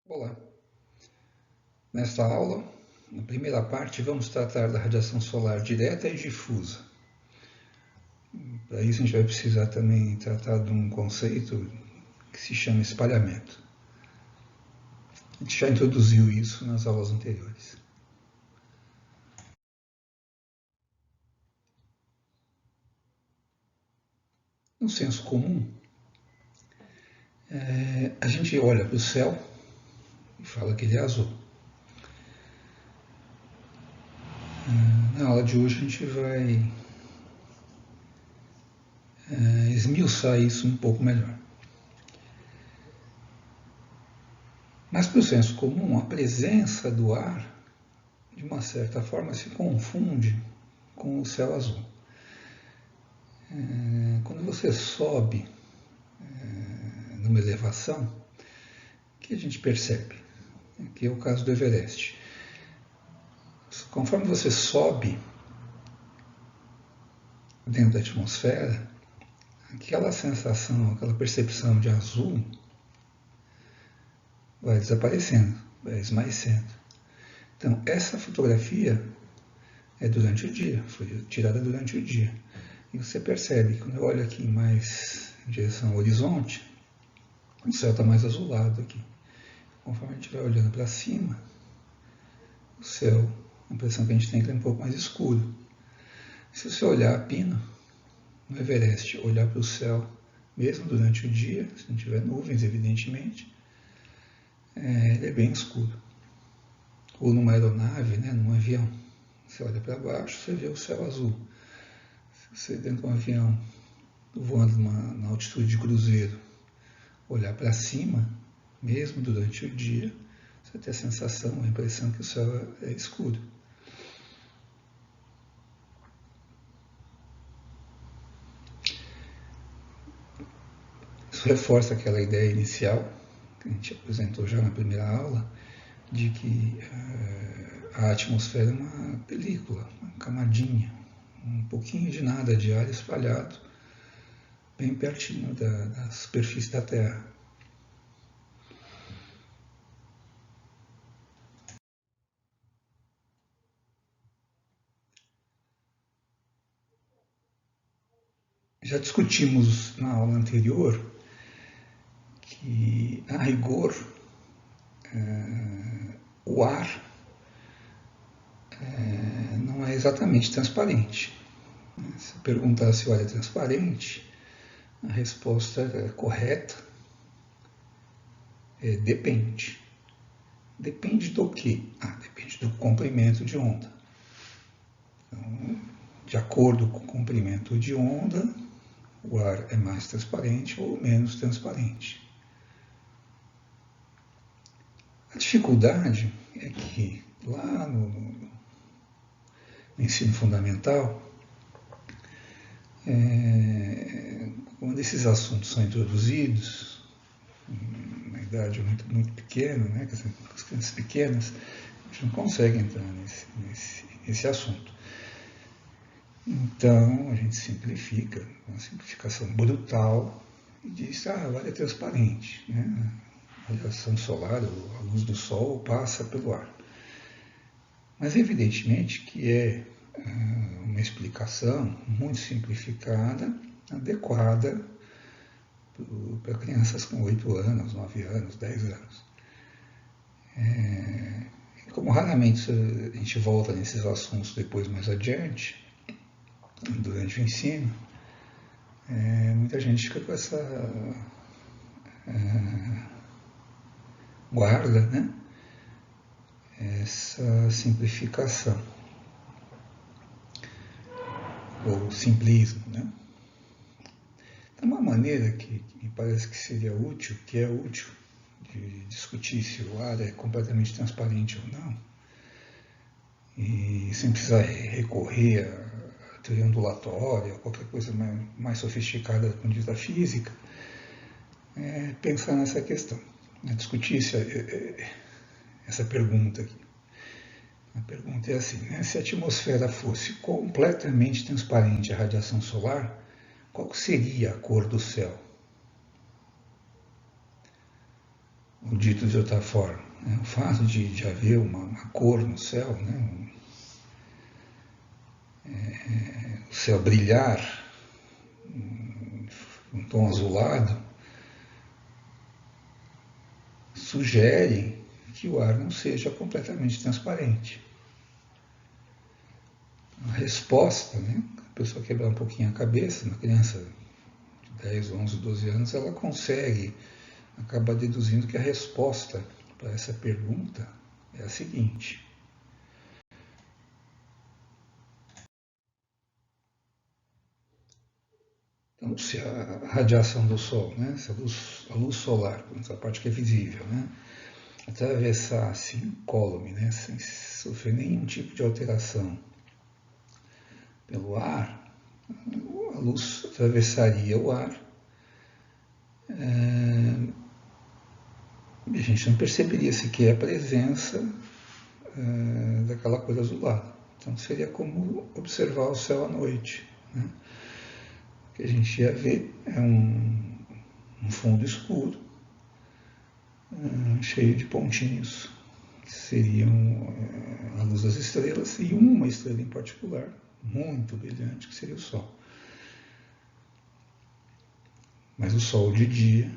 Olá! Nesta aula, na primeira parte, vamos tratar da radiação solar direta e difusa. Para isso, a gente vai precisar também tratar de um conceito que se chama espalhamento. A gente já introduziu isso nas aulas anteriores. No senso comum, a gente olha para o céu e fala que ele é azul. Na aula de hoje, a gente vai esmiuçar isso um pouco melhor. Mas, para o senso comum, a presença do ar, de uma certa forma, se confunde com o céu azul. Quando você sobe numa elevação, o que a gente percebe? Aqui é o caso do Everest. Conforme você sobe dentro da atmosfera, aquela sensação, aquela percepção de azul vai desaparecendo, vai esmaecendo. Então, essa fotografia é durante o dia, foi tirada durante o dia. E você percebe que quando eu olho aqui mais em direção ao horizonte, o céu está mais azulado aqui. Conforme a gente vai olhando para cima, o céu, a impressão que a gente tem é que é um pouco mais escuro. Se você olhar a pino, no Everest, olhar para o céu, mesmo durante o dia, se não tiver nuvens, evidentemente, ele é bem escuro. Ou numa aeronave, num avião, você olha para baixo, você vê o céu azul. Se você dentro de um avião, voando na altitude de cruzeiro, olhar para cima, mesmo durante o dia, você tem a sensação, a impressão que o céu é escuro. Isso reforça aquela ideia inicial, que a gente apresentou já na primeira aula, de que a atmosfera é uma película, uma camadinha, um pouquinho de nada de ar espalhado bem pertinho da superfície da Terra. Já discutimos na aula anterior que, a rigor, o ar não é exatamente transparente. Se perguntar se o ar é transparente, a resposta correta é depende. Depende do quê? Depende do comprimento de onda. Então, de acordo com o comprimento de onda, o ar é mais transparente ou menos transparente. A dificuldade é que lá no ensino fundamental, quando esses assuntos são introduzidos, na idade muito pequena, com as crianças pequenas, a gente não consegue entrar nesse assunto. Então, a gente simplifica, uma simplificação brutal, e diz, o ar é transparente. A radiação solar, a luz do sol, passa pelo ar. Mas, evidentemente, que é uma explicação muito simplificada, adequada para crianças com 8 anos, 9 anos, 10 anos. Como raramente a gente volta nesses assuntos depois mais adiante, durante o ensino, muita gente fica com essa guarda, essa simplificação, ou simplismo. De uma maneira que me parece que seria útil, que é útil, de discutir se o ar é completamente transparente ou não, e sem precisar recorrer a teoria ondulatória, ou qualquer coisa mais sofisticada do ponto de vista física, pensar nessa questão, discutir essa pergunta aqui. A pergunta é assim, se a atmosfera fosse completamente transparente à radiação solar, qual seria a cor do céu? ou dito de outra forma, né? O fato de haver uma cor no céu, né? O céu brilhar, um tom azulado, sugere que o ar não seja completamente transparente. A resposta, né? A pessoa quebrar um pouquinho a cabeça, uma criança de 10, 11, 12 anos, ela consegue acabar deduzindo que a resposta para essa pergunta é a seguinte: então, se a radiação do Sol, né, se a luz solar, essa parte que é visível, né, atravessasse incólume, né, sem sofrer nenhum tipo de alteração pelo ar, a luz atravessaria o ar e a gente não perceberia sequer a presença daquela coisa azulada. Então seria como observar o céu à noite, né? O que a gente ia ver é um fundo escuro, cheio de pontinhos, que seriam a luz das estrelas, e uma estrela em particular, muito brilhante, que seria o Sol. Mas o Sol de dia,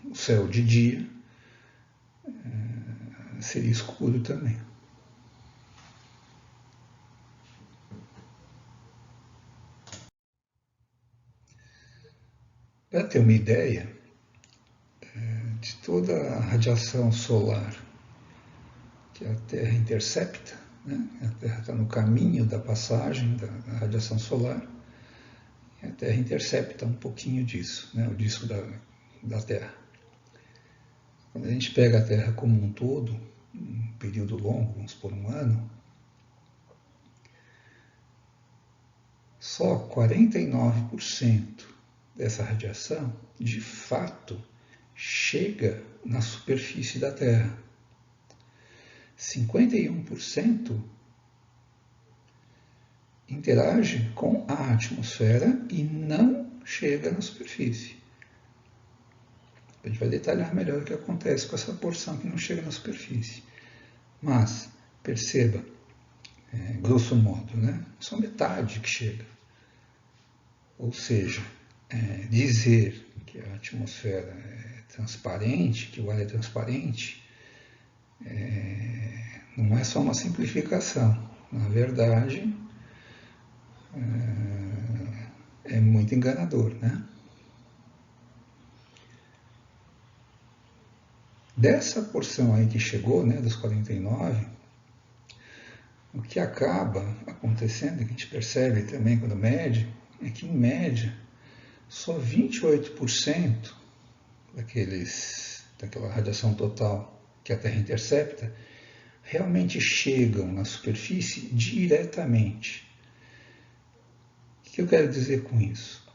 o céu de dia, seria escuro também. Para ter uma ideia de toda a radiação solar que a Terra intercepta, né? A Terra está no caminho da passagem da radiação solar, e a Terra intercepta um pouquinho disso, né? O disco da Terra. Quando a gente pega a Terra como um todo, um período longo, vamos supor um ano, só 49% dessa radiação, de fato, chega na superfície da Terra. 51% interage com a atmosfera e não chega na superfície. A gente vai detalhar melhor o que acontece com essa porção que não chega na superfície. Mas, perceba, grosso modo, né? Só metade que chega. Ou seja, dizer que a atmosfera é transparente, que o ar é transparente, não é só uma simplificação. Na verdade, é muito enganador, né? Dessa porção aí que chegou, né, dos 49, o que acaba acontecendo, que a gente percebe também quando mede, é que, em média, só 28% daquela radiação total que a Terra intercepta realmente chegam na superfície diretamente. O que eu quero dizer com isso?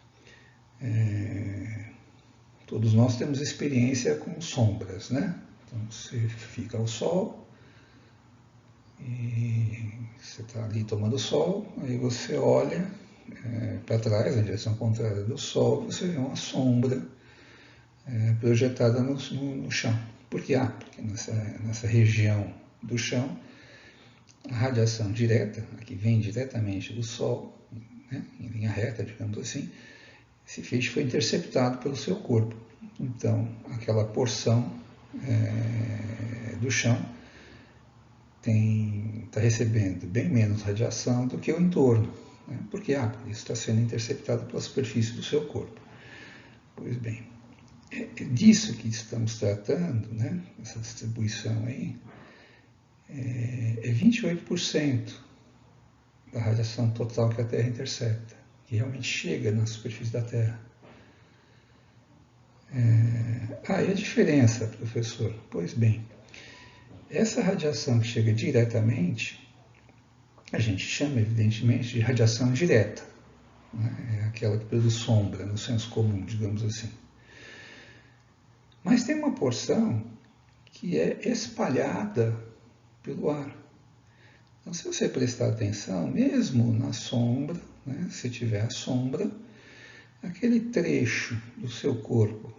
Todos nós temos experiência com sombras, né? Então você fica ao sol e você está ali tomando sol, aí você olha para trás, na direção contrária do sol, você vê uma sombra projetada no chão. Por quê? Porque nessa região do chão, a radiação direta, a que vem diretamente do sol, né, em linha reta, digamos assim, esse feixe foi interceptado pelo seu corpo. Então, aquela porção do chão está recebendo bem menos radiação do que o entorno, né? Porque isso está sendo interceptado pela superfície do seu corpo. Pois bem, é disso que estamos tratando, né? Essa distribuição aí, é 28% da radiação total que a Terra intercepta, que realmente chega na superfície da Terra. E a diferença, professor? Pois bem, essa radiação que chega diretamente, a gente chama, evidentemente, de radiação direta, né? É aquela que produz sombra, no senso comum, digamos assim. Mas tem uma porção que é espalhada pelo ar. Então, se você prestar atenção, mesmo na sombra, né, se tiver a sombra, aquele trecho do seu corpo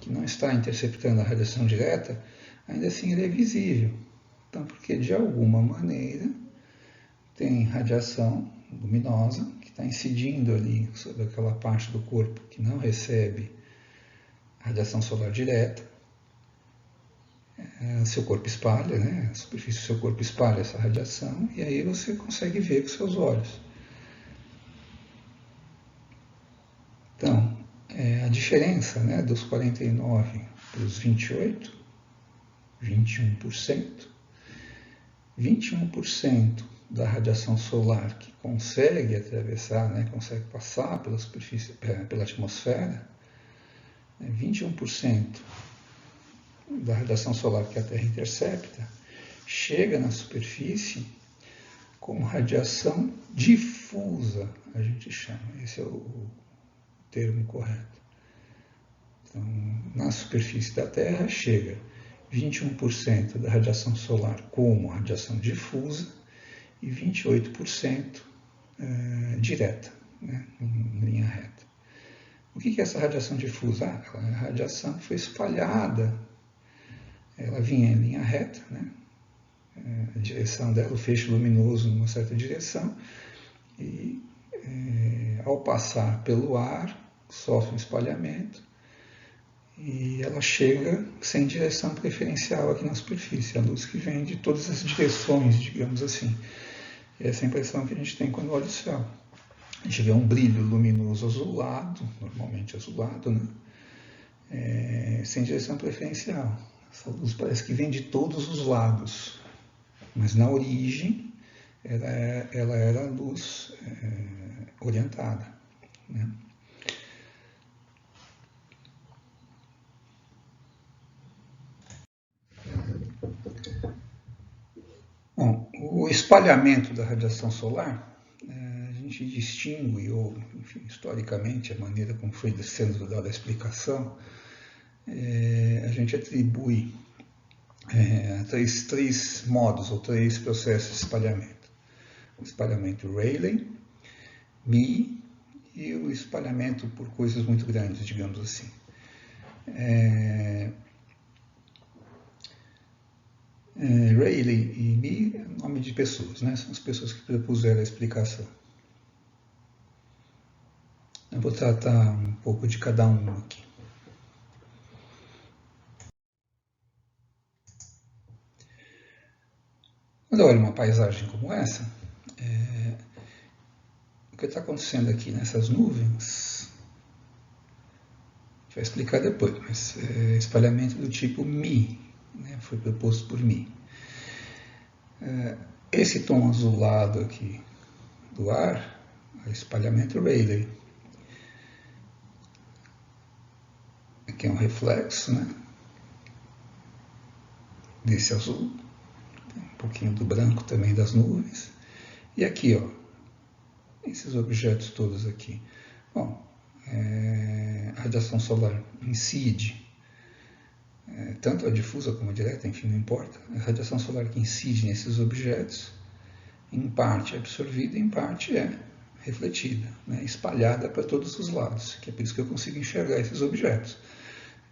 que não está interceptando a radiação direta, ainda assim ele é visível. Então, porque de alguma maneira tem radiação luminosa que está incidindo ali sobre aquela parte do corpo que não recebe radiação solar direta. Seu corpo espalha, né? A superfície do seu corpo espalha essa radiação e aí você consegue ver com seus olhos. Então, a diferença, né, dos 49 para os 28, 21%, 21% da radiação solar que consegue atravessar, né, consegue passar pela superfície, pela atmosfera, 21% da radiação solar que a Terra intercepta chega na superfície como radiação difusa, a gente chama. Esse é o termo correto. Então, na superfície da Terra chega 21% da radiação solar como radiação difusa e 28% direta, né, em linha reta. O que é essa radiação difusa? A radiação que foi espalhada, ela vinha em linha reta, né, a direção dela, o feixe luminoso numa certa direção, e ao passar pelo ar, sofre um espalhamento e ela chega sem direção preferencial aqui na superfície, a luz que vem de todas as direções, digamos assim. E essa é a impressão que a gente tem quando olha o céu. A gente vê um brilho luminoso azulado, normalmente azulado, né? Sem direção preferencial. Essa luz parece que vem de todos os lados, mas na origem ela era luz orientada, né? Bom, o espalhamento da radiação solar, a gente distingue, ou enfim, historicamente, a maneira como foi sendo dada a explicação, a gente atribui três modos ou três processos de espalhamento. O espalhamento Rayleigh, Mie e o espalhamento por coisas muito grandes, digamos assim. Rayleigh e Mie é nome de pessoas, né? São as pessoas que propuseram a explicação. Eu vou tratar um pouco de cada um aqui. Quando eu olho uma paisagem como essa, o que está acontecendo aqui nessas nuvens, a gente vai explicar depois, mas espalhamento do tipo Mi, né, foi proposto por Mie. Esse tom azulado aqui do ar é espalhamento Rayleigh. Aqui é um reflexo, né, desse azul, um pouquinho do branco também das nuvens. E aqui, ó, esses objetos todos aqui. Bom, a radiação solar incide, tanto a difusa como a direta, enfim, não importa. A radiação solar que incide nesses objetos, em parte é absorvida, em parte é refletida, né, espalhada para todos os lados, que é por isso que eu consigo enxergar esses objetos.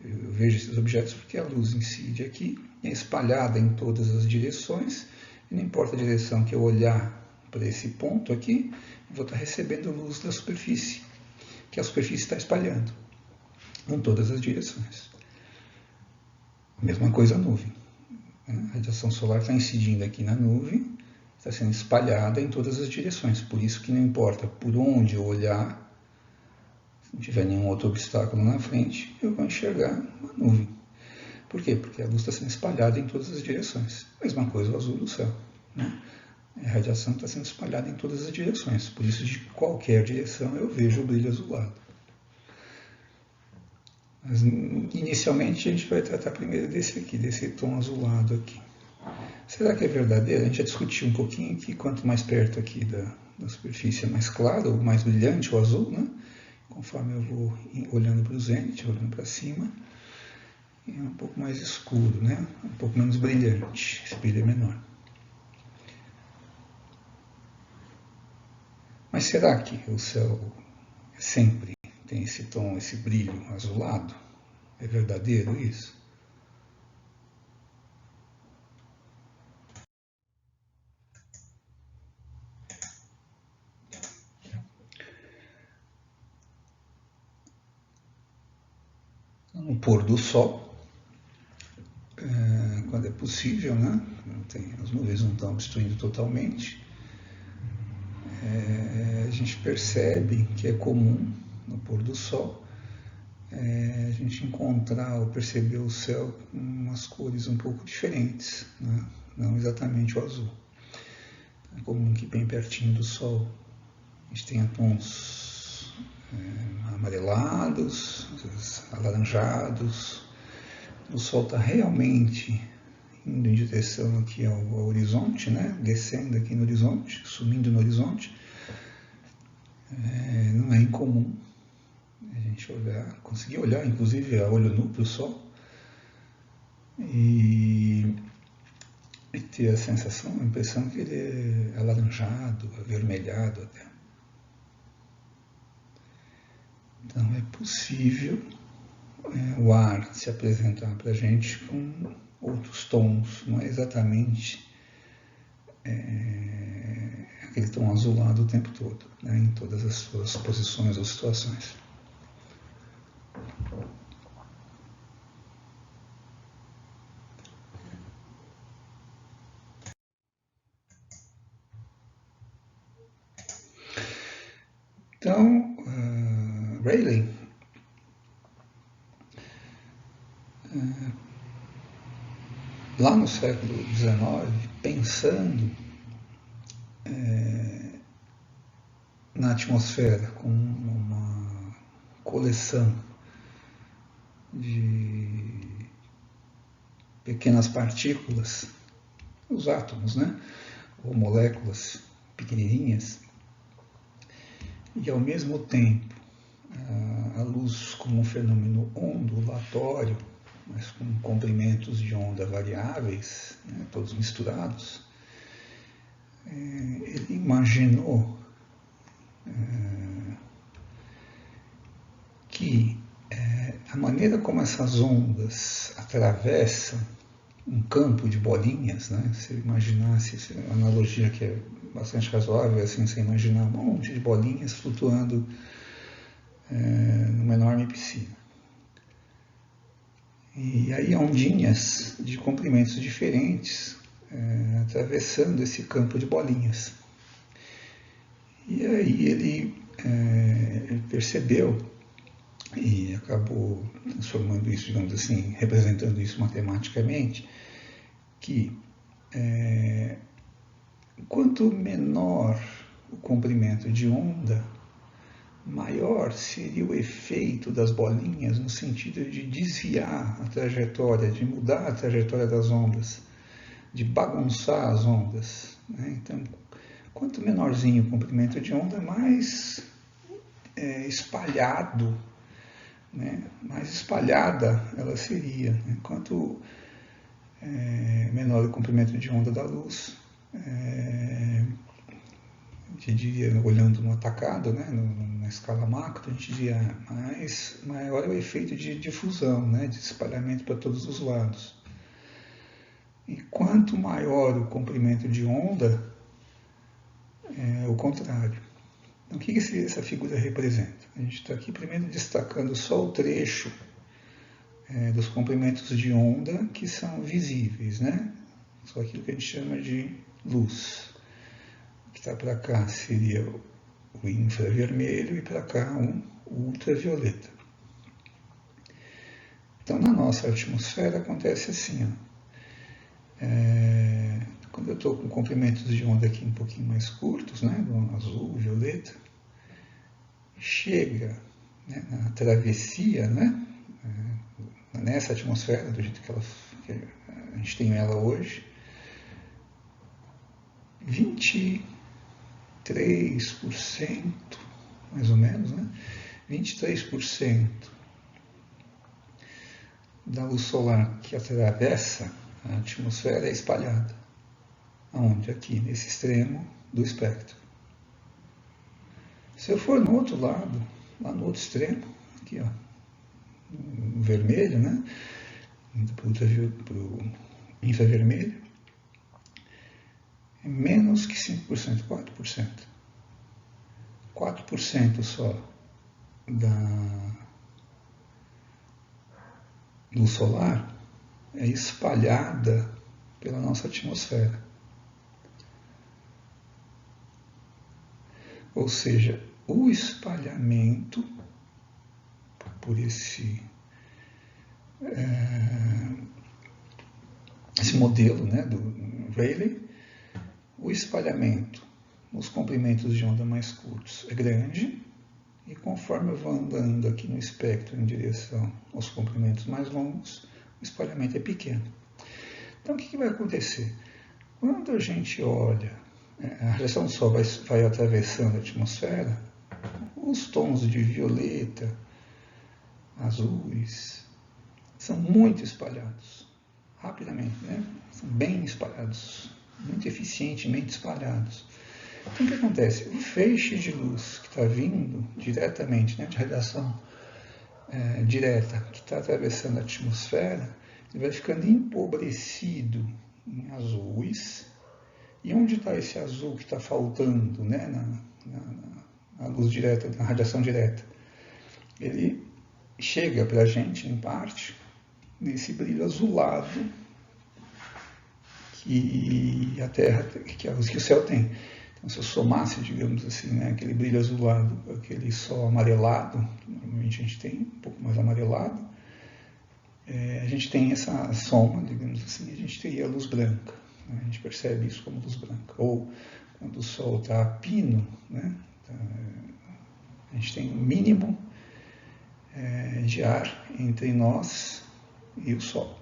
Eu vejo esses objetos porque a luz incide aqui, é espalhada em todas as direções, e não importa a direção que eu olhar para esse ponto aqui, eu vou estar recebendo luz da superfície, que a superfície está espalhando em todas as direções. Mesma coisa a nuvem. A radiação solar está incidindo aqui na nuvem, está sendo espalhada em todas as direções, por isso que não importa por onde eu olhar, se não tiver nenhum outro obstáculo na frente, eu vou enxergar uma nuvem. Por quê? Porque a luz está sendo espalhada em todas as direções. Mesma coisa o azul do céu, né? A radiação está sendo espalhada em todas as direções, por isso de qualquer direção eu vejo o brilho azulado. Mas inicialmente a gente vai tratar primeiro desse aqui, desse tom azulado aqui. Será que é verdadeiro? A gente já discutiu um pouquinho que quanto mais perto aqui da superfície é mais claro, ou mais brilhante o azul, né? Conforme eu vou olhando para o zênite, olhando para cima, é um pouco mais escuro, né? Um pouco menos brilhante, esse brilho é menor. Mas será que o céu sempre tem esse tom, esse brilho azulado? É verdadeiro isso? No pôr do sol, quando é possível, né? As nuvens não estão obstruindo totalmente, a gente percebe que é comum no pôr do sol a gente encontrar ou perceber o céu com umas cores um pouco diferentes, né? Não exatamente o azul. É comum que bem pertinho do sol a gente tenha tons amarelados, alaranjados. O sol está realmente indo em direção aqui ao horizonte, né? Descendo aqui no horizonte, sumindo no horizonte. Não é incomum a gente conseguir olhar, inclusive a olho nu para o sol e ter a sensação, a impressão que ele é alaranjado, avermelhado até. Então é possível o ar se apresentar para a gente com outros tons, não é exatamente aquele tom azulado o tempo todo, né, em todas as suas posições ou situações. Então, Rayleigh lá no século XIX, pensando na atmosfera como uma coleção de pequenas partículas, os átomos, né? Ou moléculas pequenininhas, e ao mesmo tempo a luz como um fenômeno ondulatório, mas com comprimentos de onda variáveis, né, todos misturados, ele imaginou que a maneira como essas ondas atravessam um campo de bolinhas, né? Se imaginasse, a analogia que é bastante razoável, assim, você imaginar um monte de bolinhas flutuando numa enorme piscina. E aí ondinhas de comprimentos diferentes atravessando esse campo de bolinhas. E aí ele percebeu e acabou transformando isso, digamos assim, representando isso matematicamente, que quanto menor o comprimento de onda, maior seria o efeito das bolinhas no sentido de desviar a trajetória, de mudar a trajetória das ondas, de bagunçar as ondas. Né? Então, quanto menorzinho o comprimento de onda, mais espalhado, né? Mais espalhada ela seria. Né? Quanto menor o comprimento de onda da luz, a gente diria, olhando no atacado, né, na escala macro, a gente diria maior é o efeito de difusão, né, de espalhamento para todos os lados. E quanto maior o comprimento de onda, é o contrário. Então, o que essa figura representa? A gente está aqui primeiro destacando só o trecho dos comprimentos de onda que são visíveis, né? Só aquilo que a gente chama de luz. O que está para cá seria o infravermelho e para cá o ultravioleta. Então, na nossa atmosfera acontece assim, ó. Quando eu estou com comprimentos de onda aqui um pouquinho mais curtos, né, do azul, violeta, chega, né, na travessia, né, nessa atmosfera, do jeito que a gente tem ela hoje, 23%, mais ou menos, né, 23% da luz solar que atravessa a atmosfera é espalhada. Aonde? Aqui, nesse extremo do espectro. Se eu for no outro lado, lá no outro extremo, aqui, ó, vermelho, né? Indo para o infravermelho, é menos que 5%, 4%. 4% só da luz solar é espalhada pela nossa atmosfera. Ou seja, o espalhamento por esse modelo, né, do Rayleigh, o espalhamento nos comprimentos de onda mais curtos é grande, e conforme eu vou andando aqui no espectro em direção aos comprimentos mais longos, o espalhamento é pequeno. Então, o que vai acontecer? Quando a gente olha, a radiação do Sol vai atravessando a atmosfera, os tons de violeta, azuis, são muito espalhados, rapidamente, né? São bem espalhados, muito eficientemente espalhados. Então, o que acontece? O feixe de luz que está vindo diretamente, né, de radiação direta, que está atravessando a atmosfera, ele vai ficando empobrecido em azuis. E onde está esse azul que está faltando, né, na luz direta, na radiação direta? Ele chega para a gente, em parte, nesse brilho azulado que a Terra, que o céu tem. Então, se eu somasse, digamos assim, né, aquele brilho azulado, aquele sol amarelado, que normalmente a gente tem um pouco mais amarelado, a gente tem essa soma, digamos assim, a gente teria a luz branca. Né? A gente percebe isso como luz branca. Ou quando o sol está a pino, né, a gente tem um mínimo de ar entre nós e o sol.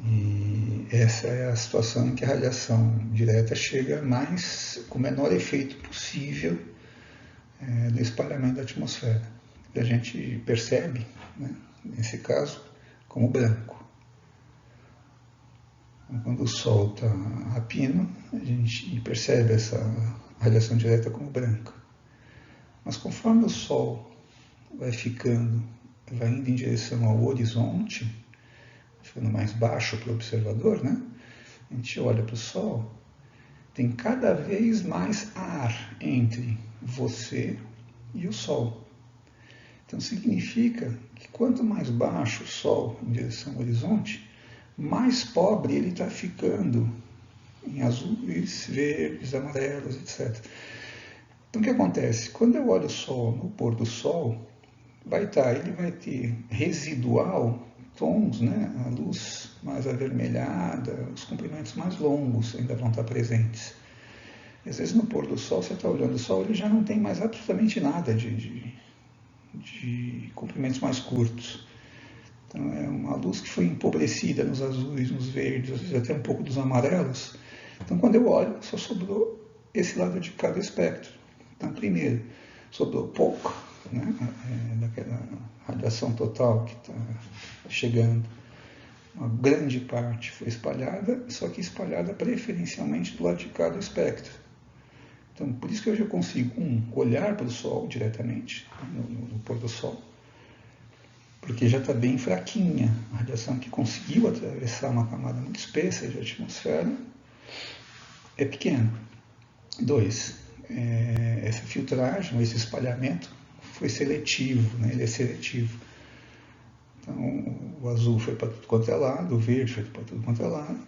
E essa é a situação em que a radiação direta chega com o menor efeito possível no espalhamento da atmosfera. E a gente percebe, né, nesse caso, como branco. Então, quando o Sol está a pino, a gente percebe essa radiação direta como branca. Mas conforme o Sol vai indo em direção ao horizonte, ficando mais baixo para o observador, né? A gente olha para o Sol, tem cada vez mais ar entre você e o Sol. Então significa que quanto mais baixo o Sol em direção ao horizonte, mais pobre ele está ficando em azuis, verdes, amarelos, etc. Então o que acontece? Quando eu olho o Sol no pôr do Sol, ele vai ter residual tons, né? A luz mais avermelhada, os comprimentos mais longos ainda vão estar presentes. Às vezes no pôr do Sol, você está olhando o Sol, ele já não tem mais absolutamente nada de comprimentos mais curtos. Então é uma luz que foi empobrecida nos azuis, nos verdes, às vezes até um pouco dos amarelos. Então quando eu olho, só sobrou esse lado de cada espectro. Então primeiro, sobrou pouco, né, daquela radiação total que está chegando. Uma grande parte foi espalhada, só que espalhada preferencialmente do lado de cada espectro. Então, por isso que hoje eu consigo, olhar para o Sol diretamente, no pôr do Sol, porque já está bem fraquinha a radiação que conseguiu atravessar uma camada muito espessa de atmosfera, é pequena. 2, essa filtragem, esse espalhamento foi seletivo, né? Ele é seletivo. Então, o azul foi para tudo quanto é lado, o verde foi para tudo quanto é lado,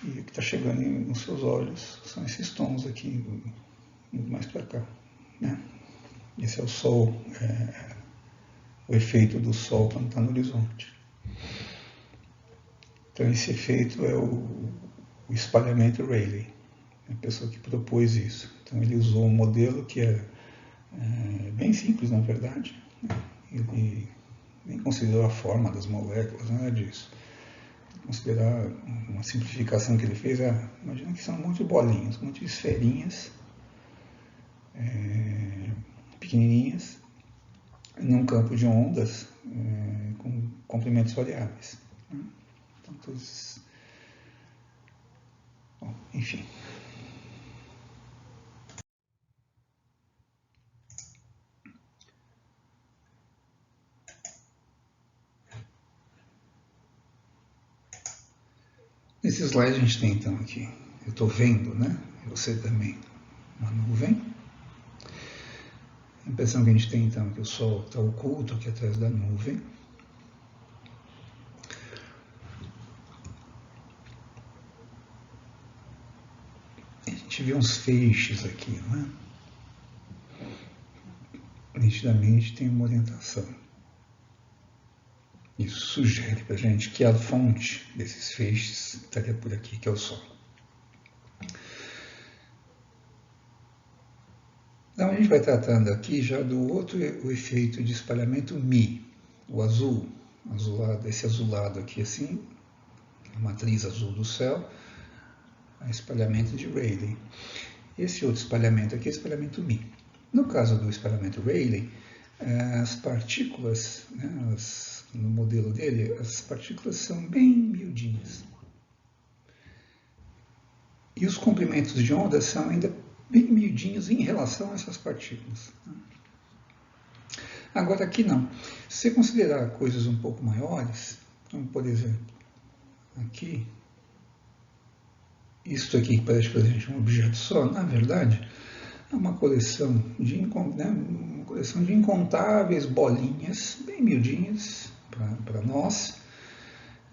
e o que está chegando nos seus olhos são esses tons aqui, indo mais para cá. Né? Esse é o Sol, o efeito do Sol quando está no horizonte. Então, esse efeito é o espalhamento Rayleigh, a pessoa que propôs isso. Então, ele usou um modelo que é bem simples, na verdade. Ele nem considerou a forma das moléculas, nada disso. Considerar uma simplificação que ele fez, imagina que são um monte de bolinhas, um monte de esferinhas pequenininhas num campo de ondas com comprimentos variáveis. Né? Então, todos... Bom, enfim. Nesse slide a gente tem então aqui, eu estou vendo, né? Você também, uma nuvem. A impressão que a gente tem então é que o Sol está oculto aqui atrás da nuvem. A gente vê uns feixes aqui, não é? Nitidamente tem uma orientação. Isso sugere para a gente que a fonte desses feixes estaria por aqui, que é o Sol. Então a gente vai tratando aqui já do outro o efeito de espalhamento Mi, o azul, esse azulado aqui assim, a matriz azul do céu, o espalhamento de Rayleigh. Esse outro espalhamento aqui é o espalhamento Mi. No caso do espalhamento Rayleigh, as partículas, né, no modelo dele, as partículas são bem miudinhas. E os comprimentos de onda são ainda bem miudinhos em relação a essas partículas. Agora aqui não. Se você considerar coisas um pouco maiores, como por exemplo, aqui, isso aqui que parece para a gente um objeto só, na verdade, é uma coleção de incontáveis bolinhas, bem miudinhas para nós,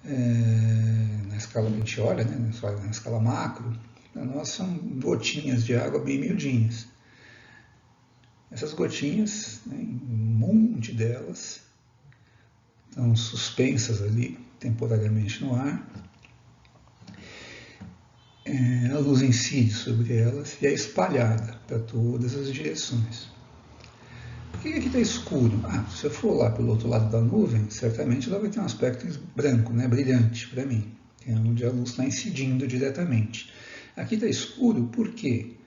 na escala que a gente olha, né, na escala macro, para nós são gotinhas de água bem miudinhas. Essas gotinhas, né, um monte delas, estão suspensas ali temporariamente no ar. A luz incide sobre elas e é espalhada para todas as direções. Por que aqui está escuro? Se eu for lá pelo outro lado da nuvem, certamente ela vai ter um aspecto branco, né, brilhante para mim, é onde a luz está incidindo diretamente. Aqui está escuro por quê?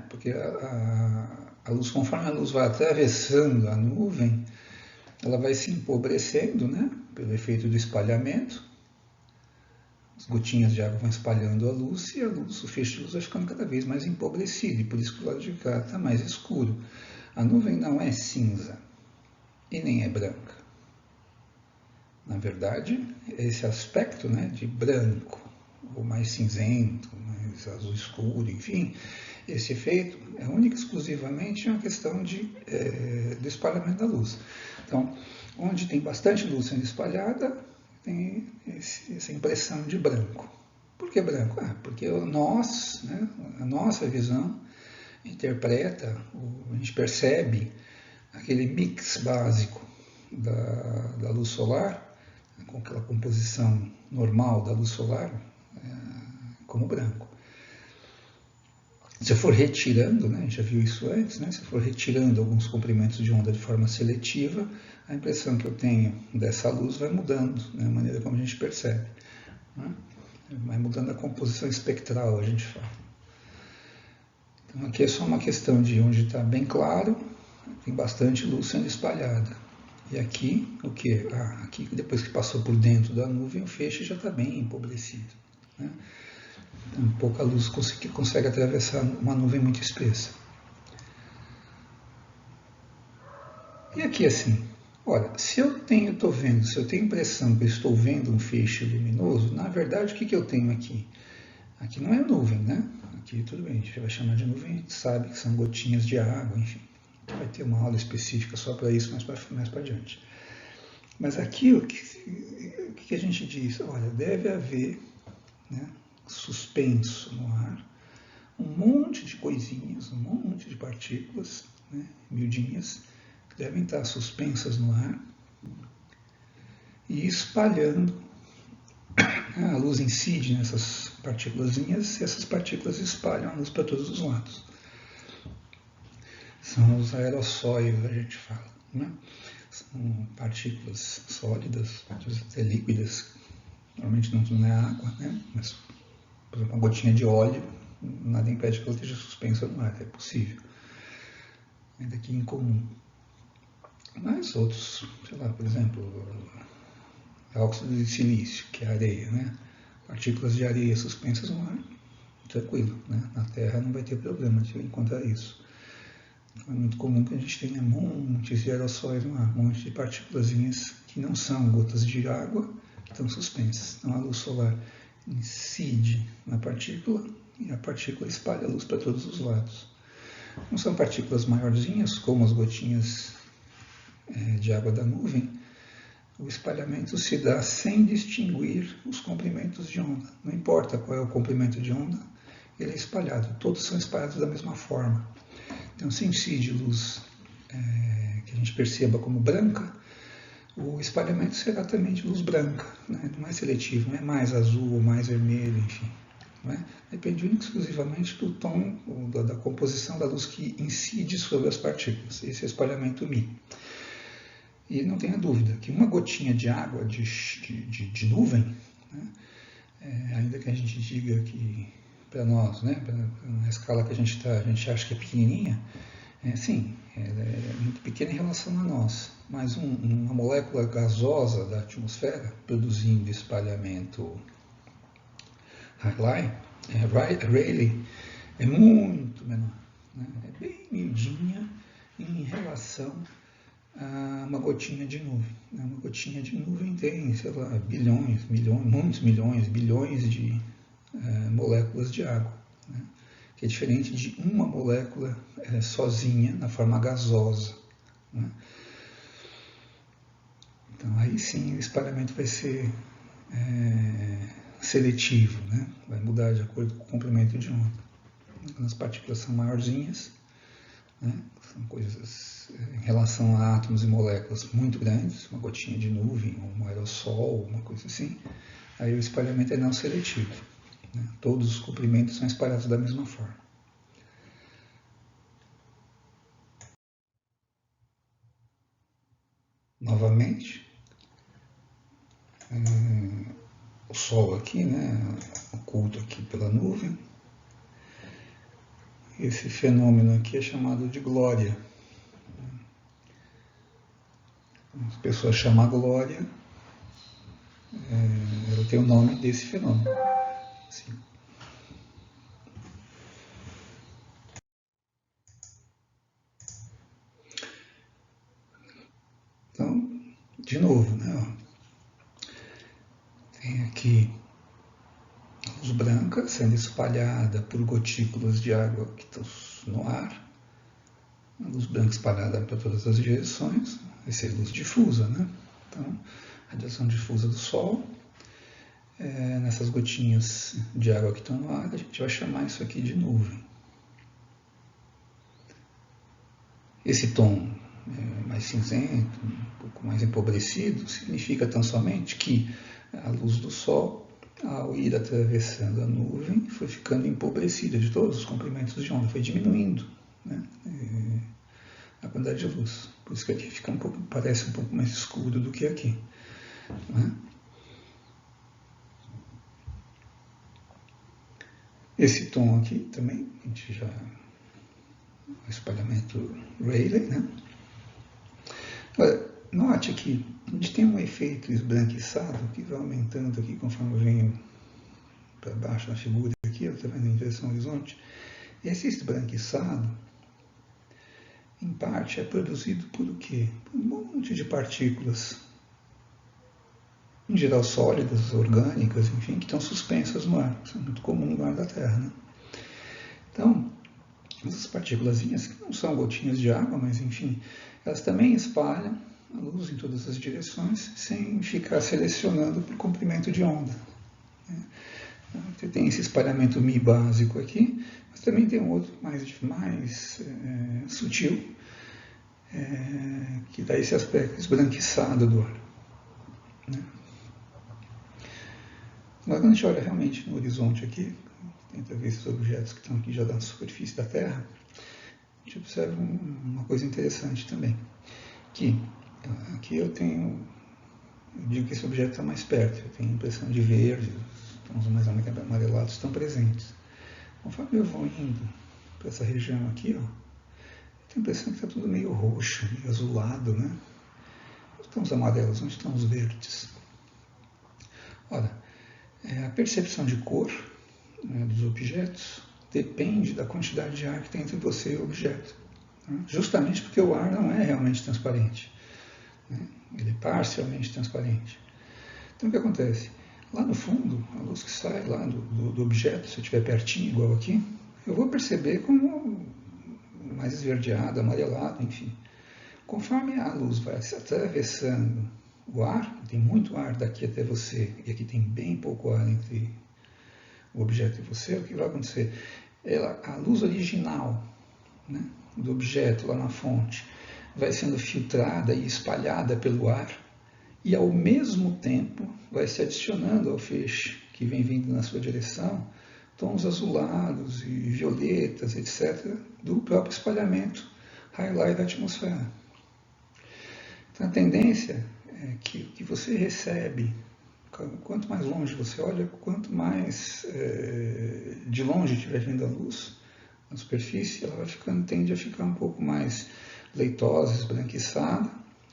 Porque a luz, conforme a luz vai atravessando a nuvem, ela vai se empobrecendo, né, pelo efeito do espalhamento. As gotinhas de água vão espalhando a luz e o feixe de luz vai ficando cada vez mais empobrecido, e por isso que o lado de cá está mais escuro. A nuvem não é cinza e nem é branca. Na verdade, esse aspecto, né, de branco, ou mais cinzento, mais azul escuro, enfim, esse efeito é única e exclusivamente uma questão do espalhamento da luz. Então, onde tem bastante luz sendo espalhada, tem essa impressão de branco. Por que branco? Porque nós, né, a nossa visão interpreta, a gente percebe aquele mix básico da luz solar, com aquela composição normal da luz solar, como branco. Se eu for retirando, né, a gente já viu isso antes, né, se eu for retirando alguns comprimentos de onda de forma seletiva, a impressão que eu tenho dessa luz vai mudando, né, a maneira como a gente percebe. Né? Vai mudando a composição espectral, a gente fala. Então aqui é só uma questão de onde está bem claro, tem bastante luz sendo espalhada. E aqui, o que? Aqui depois que passou por dentro da nuvem, o feixe já está bem empobrecido. Né? Então, pouca luz consegue atravessar uma nuvem muito espessa. E aqui assim, olha, se eu tenho a impressão que eu estou vendo um feixe luminoso, na verdade o que eu tenho aqui? Aqui não é nuvem, né? Aqui tudo bem, a gente vai chamar de nuvem, a gente sabe que são gotinhas de água, enfim. Vai ter uma aula específica só para isso mais para adiante. Mas aqui o que a gente diz? Olha, deve haver, né, suspenso no ar um monte de coisinhas, um monte de partículas, né, miudinhas, que devem estar suspensas no ar e espalhando. A luz incide nessas partículazinhas e essas partículas espalham a luz para todos os lados. São os aerossóis, a gente fala. Né? São partículas sólidas, até líquidas. Normalmente não é água, né? Mas, por exemplo, uma gotinha de óleo, nada impede que ela esteja suspensa no ar, é possível. Ainda que incomum. Mas outros, sei lá, por exemplo, óxido de silício, que é areia, né? Partículas de areia suspensas no ar, tranquilo, né? Na Terra não vai ter problema de encontrar isso. É muito comum que a gente tenha montes de aerossóis no ar, montes de partículazinhas que não são gotas de água, que estão suspensas. Então a luz solar incide na partícula e a partícula espalha a luz para todos os lados. Não são partículas maiorzinhas, como as gotinhas de água da nuvem, o espalhamento se dá sem distinguir os comprimentos de onda. Não importa qual é o comprimento de onda, ele é espalhado. Todos são espalhados da mesma forma. Então, se incide luz que a gente perceba como branca, o espalhamento será também de luz branca. Né? Não é seletivo, não é mais azul ou mais vermelho, enfim. Não é? Depende exclusivamente do tom, da composição da luz que incide sobre as partículas. Esse é o espalhamento Mi. E não tenha dúvida que uma gotinha de água de nuvem, né, ainda que a gente diga que para nós, né, na escala que a gente está, a gente acha que é pequenininha, sim, ela é muito pequena em relação a nós, mas uma molécula gasosa da atmosfera produzindo espalhamento Rayleigh é muito menor, né, é bem miudinha em relação a uma gotinha de nuvem. Uma gotinha de nuvem tem, sei lá, muitos milhões, bilhões de moléculas de água, né? Que é diferente de uma molécula sozinha na forma gasosa, né? Então aí sim o espalhamento vai ser seletivo, né? Vai mudar de acordo com o comprimento de onda. Quando as partículas são maiorzinhas, né? São coisas em relação a átomos e moléculas muito grandes, uma gotinha de nuvem, um aerossol, uma coisa assim, aí o espalhamento é não seletivo, né? Todos os comprimentos são espalhados da mesma forma. Novamente, o Sol aqui, né, oculto aqui pela nuvem. Esse fenômeno aqui é chamado de glória. As pessoas chamam a glória, ela tem o nome desse fenômeno. Assim. Então, de novo, né, tem aqui a luz branca sendo espalhada por gotículas de água que estão no ar. A luz branca espalhada para todas as direções, vai ser luz difusa, né? Então, radiação difusa do Sol. Nessas gotinhas de água que estão no ar, a gente vai chamar isso aqui de nuvem. Esse tom mais cinzento, um pouco mais empobrecido, significa tão somente que a luz do Sol, ao ir atravessando a nuvem, foi ficando empobrecida de todos os comprimentos de onda, foi diminuindo, né, a quantidade de luz. Por isso que aqui fica parece um pouco mais escuro do que aqui. Né? Esse tom aqui também, a gente já... o espalhamento Rayleigh, né? Agora, note que a gente tem um efeito esbranquiçado que vai aumentando aqui conforme eu venho para baixo na figura aqui, eu estou vendo em direção ao horizonte. Esse esbranquiçado, em parte, é produzido por o quê? Por um monte de partículas, em geral sólidas, orgânicas, enfim, que estão suspensas no ar. Isso é muito comum no ar da Terra, né? Então, essas partículazinhas, que não são gotinhas de água, mas enfim, elas também espalham a luz em todas as direções, sem ficar selecionando por comprimento de onda. Você tem esse espalhamento Mi básico aqui, mas também tem um outro mais sutil, que dá esse aspecto esbranquiçado do ar. Né? Agora, quando a gente olha realmente no horizonte aqui, tenta ver esses objetos que estão aqui já na superfície da Terra, a gente observa uma coisa interessante também, que aqui eu digo que esse objeto está mais perto, eu tenho a impressão de verde, os tons mais amarelados estão presentes. Conforme eu vou indo para essa região aqui, eu tenho a impressão que está tudo meio roxo, meio azulado, né? Onde estão os amarelos? Onde estão os verdes? Ora, a percepção de cor, né, dos objetos depende da quantidade de ar que tem entre você e o objeto. Né? Justamente porque o ar não é realmente transparente. Né? Ele é parcialmente transparente. Então, o que acontece? Lá no fundo, a luz que sai lá do objeto, se eu estiver pertinho, igual aqui, eu vou perceber como mais esverdeado, amarelado, enfim. Conforme a luz vai se atravessando o ar, tem muito ar daqui até você, e aqui tem bem pouco ar entre o objeto e você, o que vai acontecer? A luz original, né, do objeto lá na fonte vai sendo filtrada e espalhada pelo ar, e ao mesmo tempo vai se adicionando ao feixe que vem vindo na sua direção tons azulados e violetas, etc., do próprio espalhamento highlight da atmosfera. Então a tendência é que o que você recebe, quanto mais longe você olha, quanto mais de longe estiver vindo a luz na superfície, ela tende a ficar um pouco mais leitosa, esbranquiçada,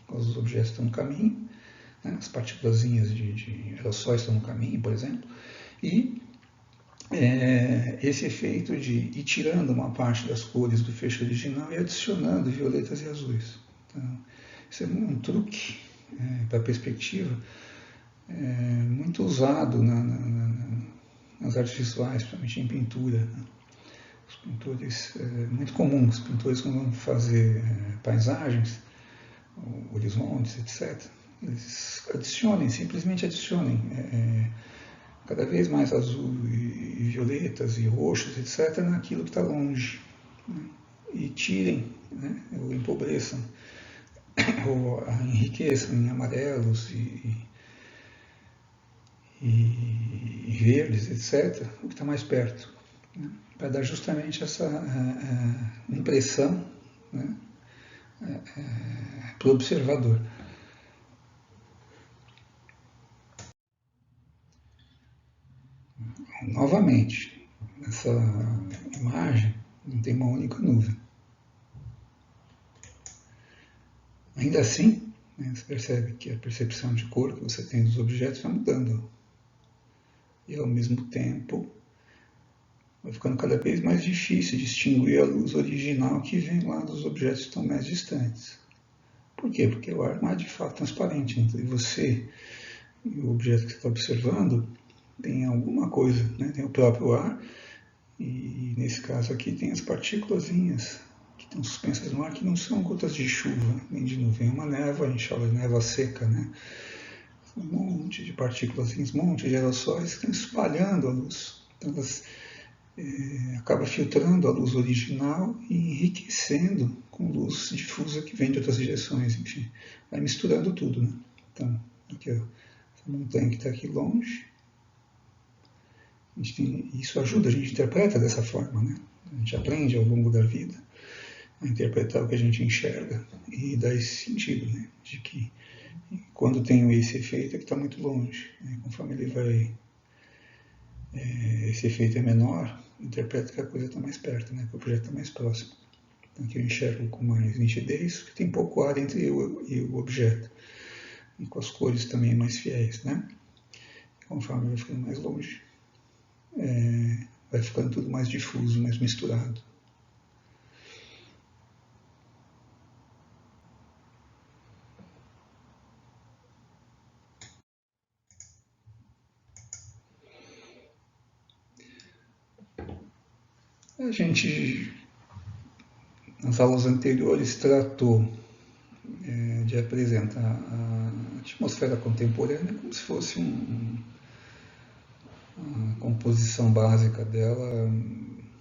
os objetos estão no caminho, né, as partículazinhas de aerossóis estão no caminho, por exemplo, e esse efeito de ir tirando uma parte das cores do feixe original e adicionando violetas e azuis. Então, isso é um truque para perspectiva muito usado nas artes visuais, principalmente em pintura. Né? Os pintores, muito comum, os pintores quando vão fazer paisagens, horizontes, etc., eles simplesmente adicionem cada vez mais azul e violetas e roxos, etc., naquilo que está longe. Né? E tirem, né? Ou empobreçam, ou enriqueçam em amarelos e verdes, etc., o que está mais perto. Né? Para dar justamente essa impressão, né? Para o observador. Novamente, nessa imagem não tem uma única nuvem. Ainda assim, né, você percebe que a percepção de cor que você tem dos objetos vai mudando. E ao mesmo tempo, vai ficando cada vez mais difícil distinguir a luz original que vem lá dos objetos que estão mais distantes. Por quê? Porque o ar não é de fato transparente entre você e o objeto que você está observando. Tem alguma coisa, né? Tem o próprio ar, e nesse caso aqui tem as partículazinhas que estão suspensas no ar, que não são gotas de chuva, nem de nuvem, é uma névoa, a gente chama de névoa seca, né? Um monte de partículas, um monte de aerossóis que estão espalhando a luz. Então elas acaba filtrando a luz original e enriquecendo com luz difusa que vem de outras direções, enfim, vai misturando tudo, né? Então, aqui, ó, essa montanha que está aqui longe, isso ajuda, a gente interpreta dessa forma, né? A gente aprende ao longo da vida a interpretar o que a gente enxerga e dá esse sentido, né? De que quando tem esse efeito é que está muito longe, né? Conforme ele vai, esse efeito é menor, interpreta que a coisa está mais perto, né? Que o objeto está mais próximo. Então aqui eu enxergo com mais nitidez, porque tem pouco ar entre eu e o objeto. E com as cores também mais fiéis, né? Conforme vai ficando mais longe, vai ficando tudo mais difuso, mais misturado. A gente, nas aulas anteriores, tratou de apresentar a atmosfera contemporânea como se fosse uma composição básica dela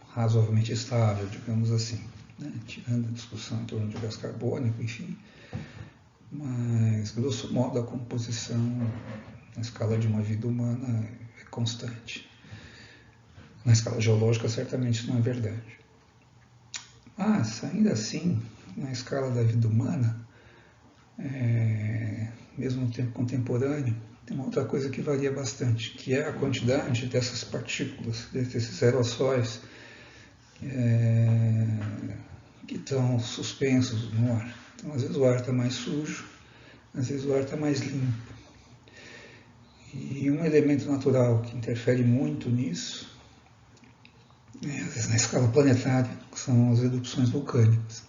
razoavelmente estável, digamos assim, né? Tirando a discussão em torno de gás carbônico, enfim. Mas, grosso modo, a composição na escala de uma vida humana é constante. Na escala geológica, certamente isso não é verdade. Mas, ainda assim, na escala da vida humana, mesmo no tempo contemporâneo, tem uma outra coisa que varia bastante, que é a quantidade dessas partículas, desses aerossóis que estão suspensos no ar. Então, às vezes o ar está mais sujo, às vezes o ar está mais limpo. E um elemento natural que interfere muito nisso, às vezes na escala planetária, são as erupções vulcânicas.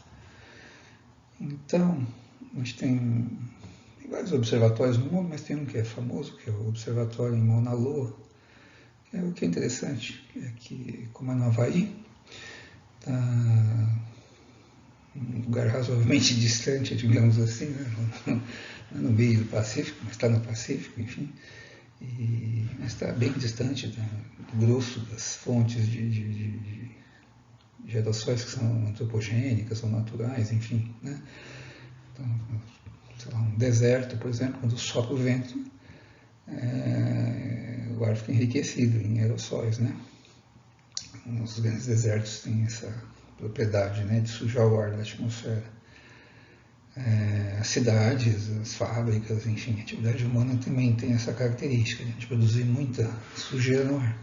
Então, a gente tem Tem vários observatórios no mundo, mas tem um que é famoso, que é o Observatório em Mauna Loa. O que é interessante é que, como é no Havaí, está um lugar razoavelmente distante, digamos assim, né? No meio do Pacífico, mas está no Pacífico, enfim, mas está bem distante do grosso das fontes de aerossóis que são antropogênicas, são naturais, enfim, né? Então, sei lá, um deserto, por exemplo, quando sopra o vento, o ar fica enriquecido em aerossóis, né? Os grandes desertos têm essa propriedade, né, de sujar o ar da atmosfera. As cidades, as fábricas, enfim, a atividade humana também tem essa característica de produzir muita sujeira no ar.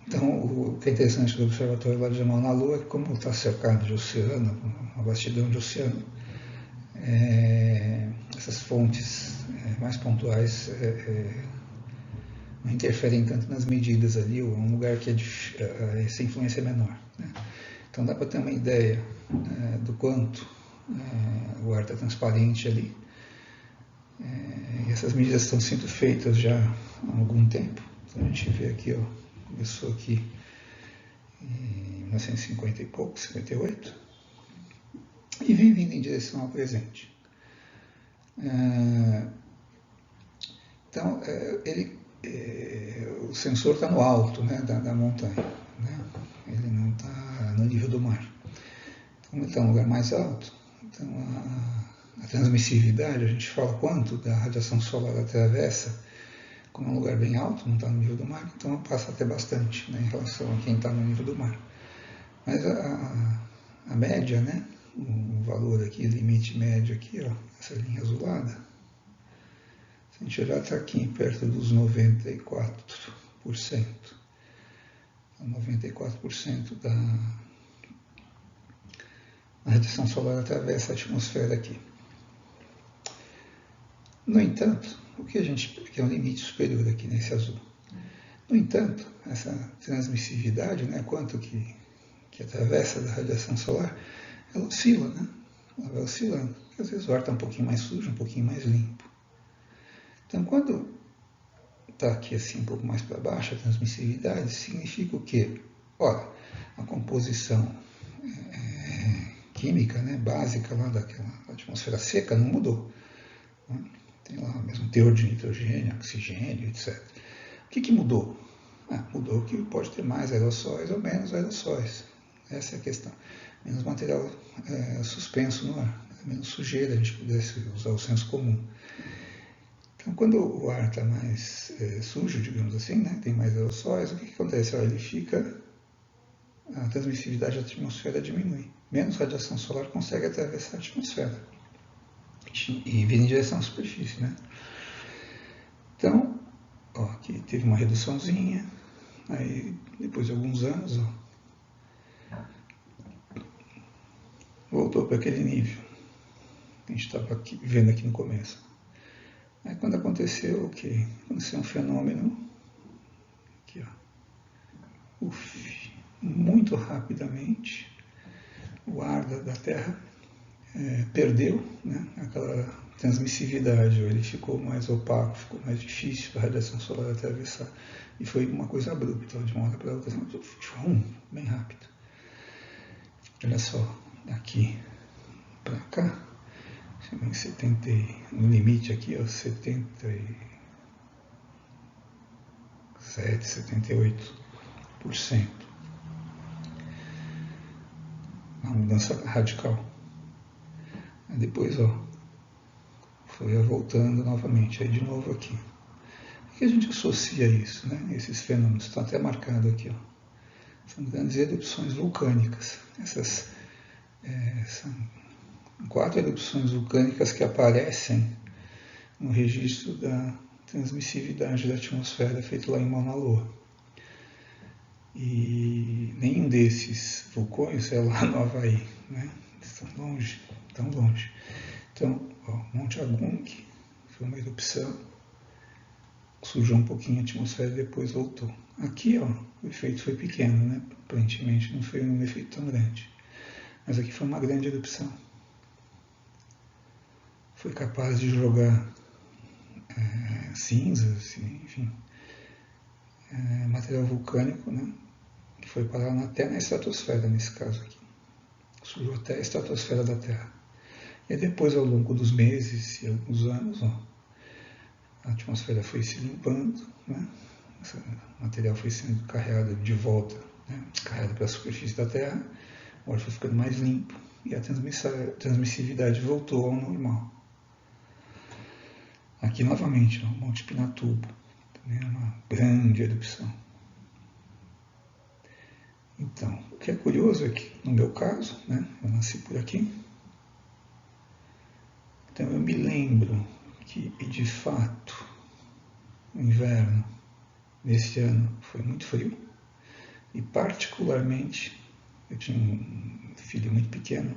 Então, o que é interessante do Observatório lá de Mauna Loa é que, como está cercado de oceano, uma vastidão de oceano, essas fontes mais pontuais não interferem tanto nas medidas ali, ou é um lugar que essa influência é menor, né? Então dá para ter uma ideia do quanto o ar está transparente ali. E essas medidas estão sendo feitas já há algum tempo. Então a gente vê aqui, começou aqui em 1950 e pouco, 58, e vem vindo em direção ao presente. Então, o sensor está no alto, né, da montanha, né? Ele não está no nível do mar. Então, ele está em um lugar mais alto. Então, a transmissividade, a gente fala quanto da radiação solar atravessa, como é um lugar bem alto, não está no nível do mar, então passa até bastante, né, em relação a quem está no nível do mar. Mas a média, né, o valor aqui, limite médio aqui, essa linha azulada, se a gente olhar, está aqui perto dos 94%. 94% da radiação solar atravessa a atmosfera aqui. No entanto, que é um limite superior aqui nesse azul. No entanto, essa transmissividade, né, quanto que atravessa da radiação solar, ela oscila, né? Ela vai oscilando. Às vezes o ar está um pouquinho mais sujo, um pouquinho mais limpo. Então, quando está aqui assim um pouco mais para baixo, a transmissividade, significa o quê? Ora, a composição química, né, básica lá daquela atmosfera seca não mudou, né? Tem lá o mesmo teor de nitrogênio, oxigênio, etc. O que mudou? Mudou que pode ter mais aerossóis ou menos aerossóis. Essa é a questão. Menos material suspenso no ar, menos sujeira, a gente pudesse usar o senso comum. Então, quando o ar está mais sujo, digamos assim, né, tem mais aerossóis, o que acontece? Ele fica, a transmissividade da atmosfera diminui. Menos radiação solar consegue atravessar a atmosfera e vir em direção à superfície, né? Então, aqui teve uma reduçãozinha, aí depois de alguns anos, voltou para aquele nível que a gente estava vendo aqui no começo. Aí quando aconteceu o quê? Aconteceu um fenômeno aqui, muito rapidamente, o ar da Terra perdeu, né, aquela transmissividade, ele ficou mais opaco, ficou mais difícil para a radiação solar atravessar. E foi uma coisa abrupta, de uma hora para outra, bem rápido. Olha só, daqui para cá, em 70, no limite aqui, 77, 78%. Uma mudança radical. Aí depois, foi voltando novamente. Aí de novo aqui. O que a gente associa isso, né? Esses fenômenos estão até marcados aqui, São grandes erupções vulcânicas. Essas são 4 erupções vulcânicas que aparecem no registro da transmissividade da atmosfera feito lá em Mauna Loa. E nenhum desses vulcões é lá no Havaí, né? Estão longe, tão longe. Então, Monte Agung foi uma erupção, sujou um pouquinho a atmosfera e depois voltou. Aqui, o efeito foi pequeno, né? Aparentemente não foi um efeito tão grande. Mas aqui foi uma grande erupção. foi capaz de jogar cinzas, enfim, material vulcânico, né, que foi parar até na estratosfera, nesse caso aqui. Subiu até a estratosfera da Terra. E depois, ao longo dos meses e alguns anos, a atmosfera foi se limpando, né, esse material foi sendo carregado de volta, né, carregado para a superfície da Terra, o ar foi ficando mais limpo e a transmissividade voltou ao normal. Aqui novamente, o Monte Pinatubo, também é uma grande erupção. Então, o que é curioso é que, no meu caso, né, eu nasci por aqui, então eu me lembro que, de fato, o inverno nesse ano foi muito frio, e particularmente, eu tinha um filho muito pequeno,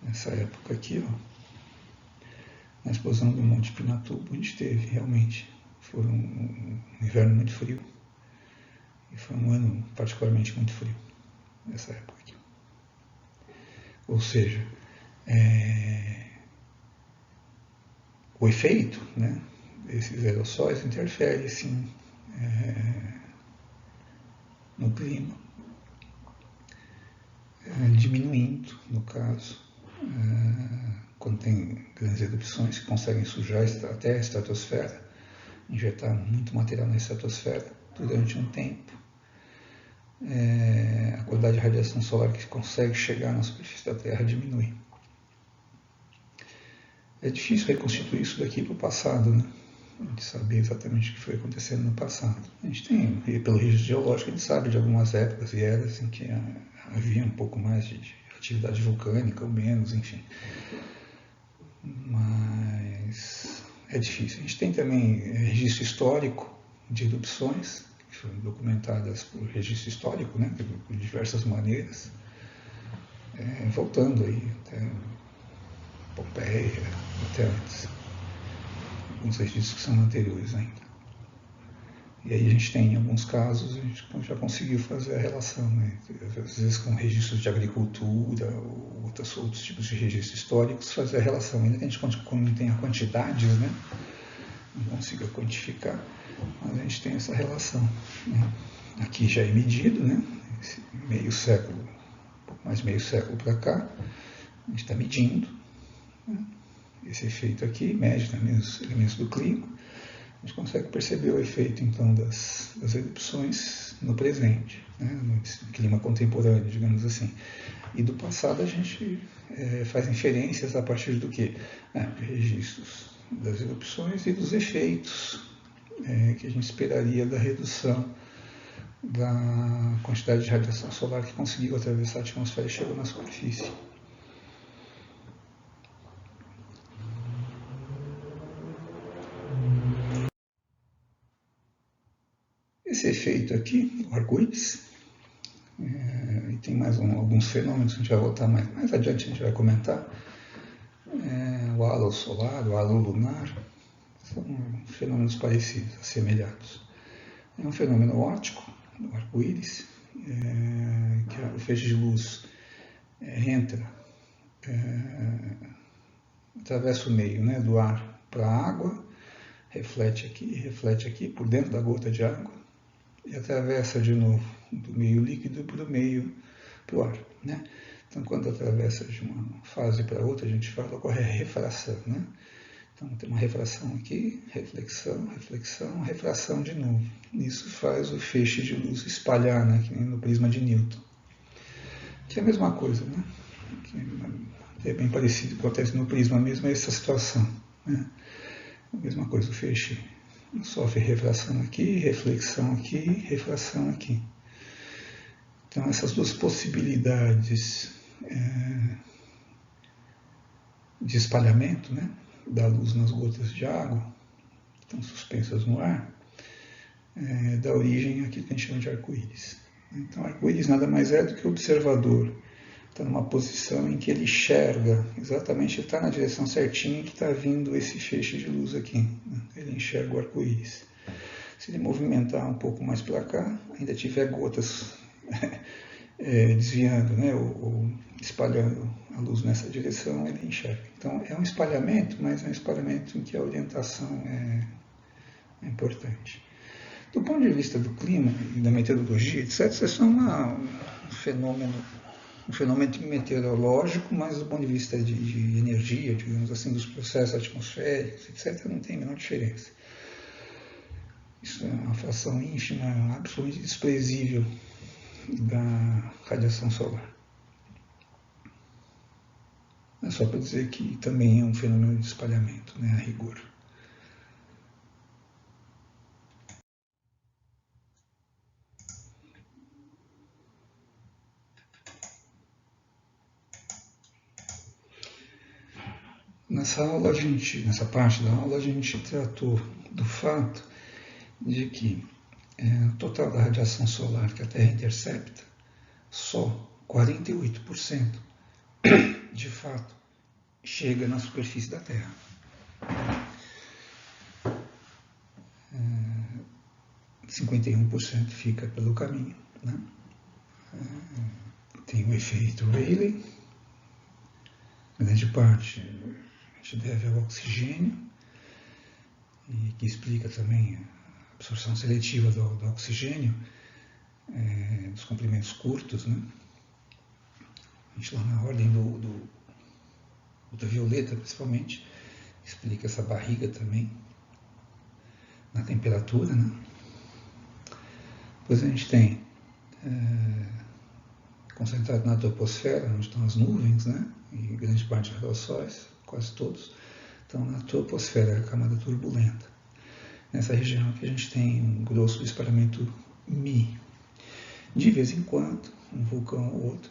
nessa época aqui, na explosão do Monte Pinatubo, a gente teve realmente, foi um inverno muito frio, e foi um ano particularmente muito frio, nessa época aqui. Ou seja, o efeito, né, desses aerossóis interfere, sim, no clima, diminuindo, no caso, quando tem grandes erupções que conseguem sujar até a estratosfera, injetar muito material na estratosfera durante um tempo, a quantidade de radiação solar que consegue chegar na superfície da Terra diminui. É difícil reconstituir isso daqui para o passado, né? A gente saber exatamente o que foi acontecendo no passado. A gente tem, pelo registro geológico, a gente sabe de algumas épocas e eras em que havia um pouco mais de atividade vulcânica, ou menos, enfim. Mas é difícil. A gente tem também registro histórico de erupções, que foram documentadas por registro histórico, né, de diversas maneiras, voltando aí até Pompeia, até antes. Alguns registros que são anteriores ainda. E aí a gente tem, em alguns casos, a gente já conseguiu fazer a relação, né, às vezes com registros de agricultura ou outros tipos de registros históricos, fazer a relação. Ainda que a gente não tenha quantidades, né, não consiga quantificar, mas a gente tem essa relação. Né. Aqui já é medido, né, esse meio século, um pouco mais de meio século para cá, a gente está medindo, né, esse efeito aqui, mede também os elementos do clima. A gente consegue perceber o efeito, então, das erupções no presente, né, no clima contemporâneo, digamos assim. E do passado a gente faz inferências a partir do quê? De registros das erupções e dos efeitos que a gente esperaria da redução da quantidade de radiação solar que conseguiu atravessar a atmosfera e chegou na superfície. Esse efeito aqui, o arco-íris, e tem mais alguns fenômenos que a gente vai voltar mais adiante, a gente vai comentar. O halo solar, o halo lunar, são fenômenos parecidos, assemelhados. É um fenômeno óptico, do arco-íris, que o feixe de luz entra, atravessa o meio, né, do ar para a água, reflete aqui, por dentro da gota de água, e atravessa de novo do meio líquido para o meio, para o ar, né? Então, quando atravessa de uma fase para outra, a gente fala, ocorre a refração, né? Então, tem uma refração aqui, reflexão, refração de novo. Isso faz o feixe de luz espalhar, né, que nem no prisma de Newton. Que é a mesma coisa, né? Que é bem parecido, acontece no prisma mesmo, é essa situação, né? A mesma coisa, o feixe sofre refração aqui, reflexão aqui, refração aqui. Então, essas duas possibilidades de espalhamento, né, da luz nas gotas de água, que estão suspensas no ar, dá origem àquilo que a gente chama de arco-íris. Então, arco-íris nada mais é do que o observador está numa posição em que ele enxerga exatamente, está na direção certinha que está vindo esse feixe de luz aqui, né? Ele enxerga o arco-íris. Se ele movimentar um pouco mais para cá, ainda tiver gotas desviando, né, ou espalhando a luz nessa direção, ele enxerga. Então é um espalhamento, mas é um espalhamento em que a orientação é importante. Do ponto de vista do clima e da meteorologia, etc., isso é só um fenômeno meteorológico, mas do ponto de vista de energia, digamos assim, dos processos atmosféricos, etc., não tem a menor diferença. Isso é uma fração ínfima, absolutamente desprezível da radiação solar. É só para dizer que também é um fenômeno de espalhamento, né, a rigor. Nessa parte da aula, a gente tratou do fato de que o total da radiação solar que a Terra intercepta, só 48% de fato chega na superfície da Terra. 51% fica pelo caminho, né? Tem o efeito Rayleigh, grande parte a gente deve ao oxigênio, e que explica também a absorção seletiva do oxigênio, dos comprimentos curtos, né? A gente lá na ordem do ultravioleta, principalmente, explica essa barriga também na temperatura, né? Depois a gente tem concentrado na troposfera, onde estão as nuvens, né? E grande parte dos aerossóis, quase todos, estão na troposfera, a camada turbulenta. Nessa região que a gente tem um grosso espalhamento Mi. De vez em quando, um vulcão ou outro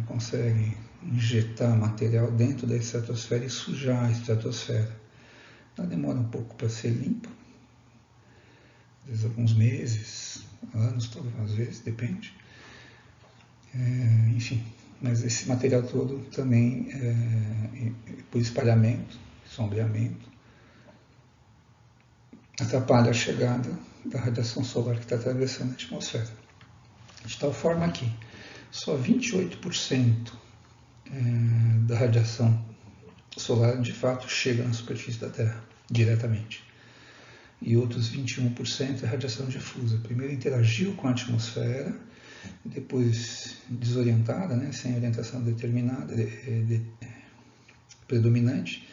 consegue injetar material dentro da estratosfera e sujar a estratosfera. Ela demora um pouco para ser limpa, às vezes alguns meses, anos, talvez, às vezes, depende. Enfim, mas esse material todo também, por espalhamento, sombreamento, atrapalha a chegada da radiação solar que está atravessando a atmosfera. De tal forma que só 28% da radiação solar de fato chega na superfície da Terra, diretamente. E outros 21% é radiação difusa. Primeiro interagiu com a atmosfera, depois desorientada, né, sem orientação determinada, predominante,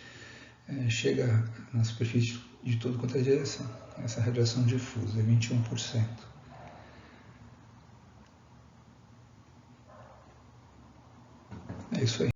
chega na superfície de toda quanto é direção. Essa radiação difusa é 21%. É isso aí.